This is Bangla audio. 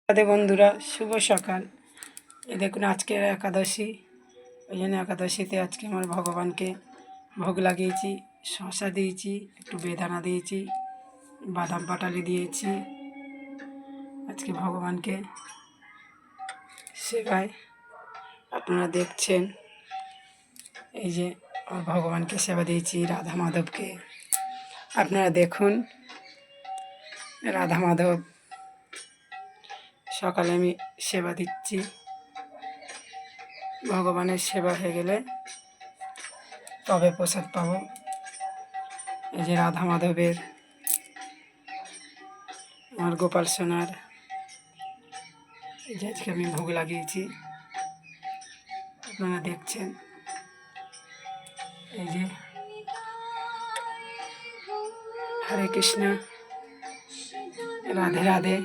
রাধে বন্ধুরা, শুভ সকাল। এই দেখুন আজকের একাদশী, ওই জন্য একাদশীতে আজকে আমার ভগবানকে ভোগ লাগিয়েছি। শসা দিয়েছি, একটু বেদানা দিয়েছি, বাদাম পাটালি দিয়েছি। আজকে ভগবানকে সেবায় আপনারা দেখছেন, এই যে আমার ভগবানকে সেবা দিয়েছি, রাধা মাধবকে। আপনারা দেখুন, রাধা মাধব সকালে আমি সেবা দিচ্ছি। ভগবানের সেবা হয়ে গেলে তবে প্রসাদ পাবো। এই যে রাধা মাধবের, আমার গোপাল সোনার, এই যে আজকে আমি ভোগ লাগিয়েছি, আপনারা দেখছেন। এই যে হরে কৃষ্ণ, রাধে রাধে।